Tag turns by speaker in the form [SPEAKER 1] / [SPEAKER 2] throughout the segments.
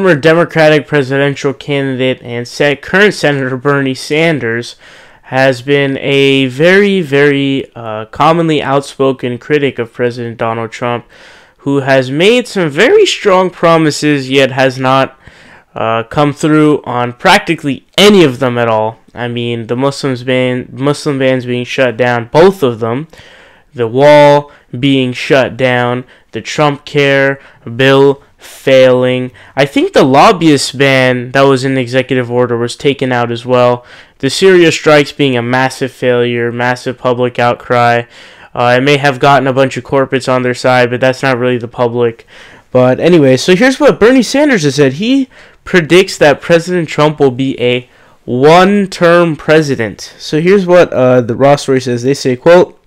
[SPEAKER 1] Former Democratic presidential candidate and current Senator Bernie Sanders has been a very commonly outspoken critic of President Donald Trump, who has made some very strong promises, yet has not come through on practically any of them at all. I mean, the Muslim bans being shut down, both of them, the wall being shut down, the Trump Care bill failing. I think the lobbyist ban that was in the executive order was taken out as well. The Syria strikes being a massive failure, massive public outcry. It may have gotten a bunch of corporates on their side, but that's not really the public. But anyway, so here's what Bernie Sanders has said. He predicts that President Trump will be a one-term president. So here's what the Raw story says. They say, quote,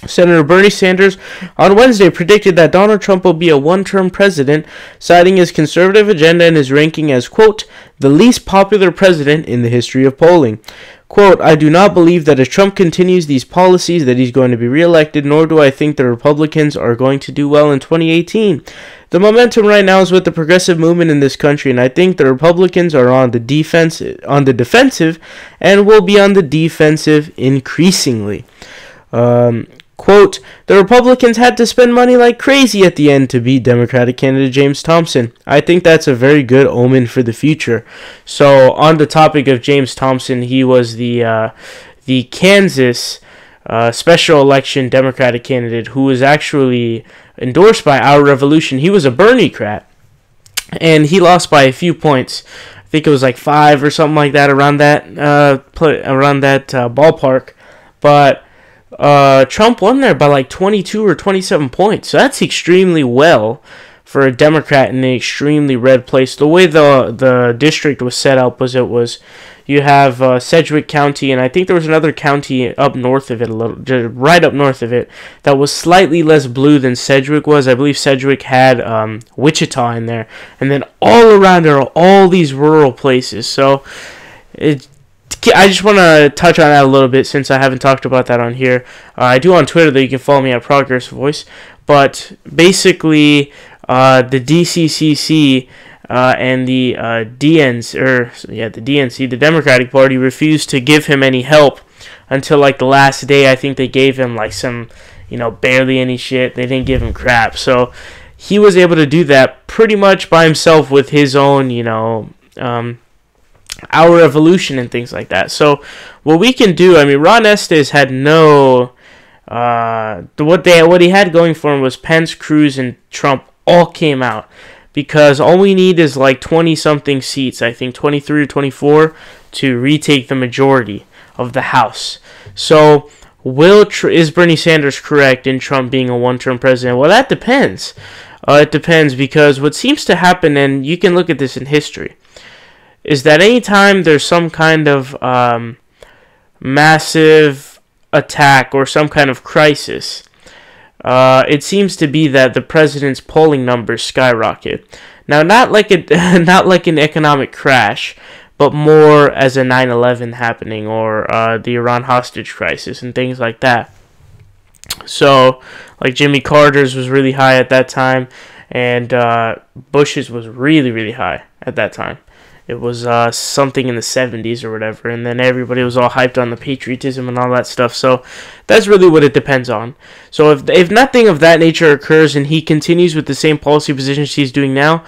[SPEAKER 1] Senator Bernie Sanders on Wednesday predicted that Donald Trump will be a one-term president, citing his conservative agenda and his ranking as, quote, the least popular president in the history of polling. Quote, I do not believe that if Trump continues these policies that he's going to be reelected, nor do I think the Republicans are going to do well in 2018. The momentum right now is with the progressive movement in this country, and I think the Republicans are on the defensive, and will be on the defensive increasingly. Quote, the Republicans had to spend money like crazy at the end to beat Democratic candidate James Thompson. I think that's a very good omen for the future. So, on the topic of James Thompson, he was the Kansas special election Democratic candidate who was actually endorsed by Our Revolution. He was a Bernie-crat, and he lost by a few points. I think it was like 5 or something like that, around that ballpark. But Trump won there by like 22 or 27 points. So that's extremely well for a Democrat in an extremely red place. The way the district was set up was you have Sedgwick County, and I think there was another county up north of it, right up north of it, that was slightly less blue than Sedgwick was. I believe Sedgwick had Wichita in there, and then all around there are all these rural places. So I just want to touch on that a little bit since I haven't talked about that on here. I do on Twitter, though. You can follow me at Progress Voice. But basically, the DCCC and the DNC, the Democratic Party, refused to give him any help until like the last day. I think they gave him like some, barely any shit. They didn't give him crap. So he was able to do that pretty much by himself with his own, Our Revolution and things like that. So what we can do, I mean, Ron Estes had no what he had going for him was Pence, Cruz, and Trump all came out, because all we need is like 20 something seats, I think 23 or 24, to retake the majority of the House. So is Bernie Sanders correct in Trump being a one-term president? Well, that depends. It depends, because what seems to happen, and you can look at this in history, is that anytime there's some kind of massive attack or some kind of crisis, it seems to be that the president's polling numbers skyrocket. Now, not like an economic crash, but more as a 9/11 happening, or the Iran hostage crisis and things like that. So, like Jimmy Carter's was really high at that time, and Bush's was really high at that time. It was something in the 70s or whatever, and then everybody was all hyped on the patriotism and all that stuff. So that's really what it depends on. So if nothing of that nature occurs and he continues with the same policy positions he's doing now,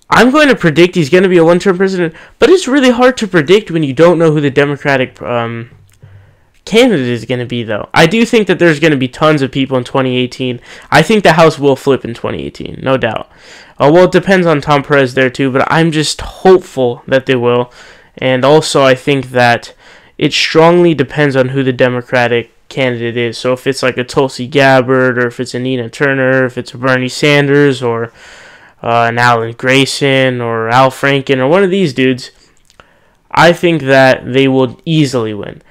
[SPEAKER 1] I'm going to predict he's going to be a one-term president. But it's really hard to predict when you don't know who the Democratic candidate is going to be, though. I do think that there's going to be tons of people in 2018. I think the House will flip in 2018, no doubt. Well, it depends on Tom Perez there too, but I'm just hopeful that they will. And also, I think that it strongly depends on who the Democratic candidate is. So if it's like a Tulsi Gabbard, or if it's a Nina Turner, if it's a Bernie Sanders, or an Alan Grayson, or Al Franken, or one of these dudes, I think that they will easily win.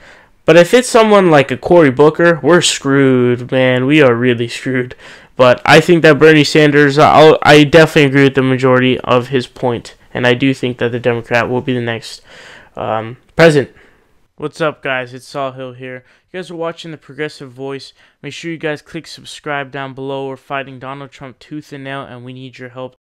[SPEAKER 1] But if it's someone like a Cory Booker, we're screwed, man. We are really screwed. But I think that Bernie Sanders, I definitely agree with the majority of his point. And I do think that the Democrat will be the next president. What's up, guys? It's Saul Hill here. You guys are watching The Progressive Voice. Make sure you guys click subscribe down below. We're fighting Donald Trump tooth and nail, and we need your help.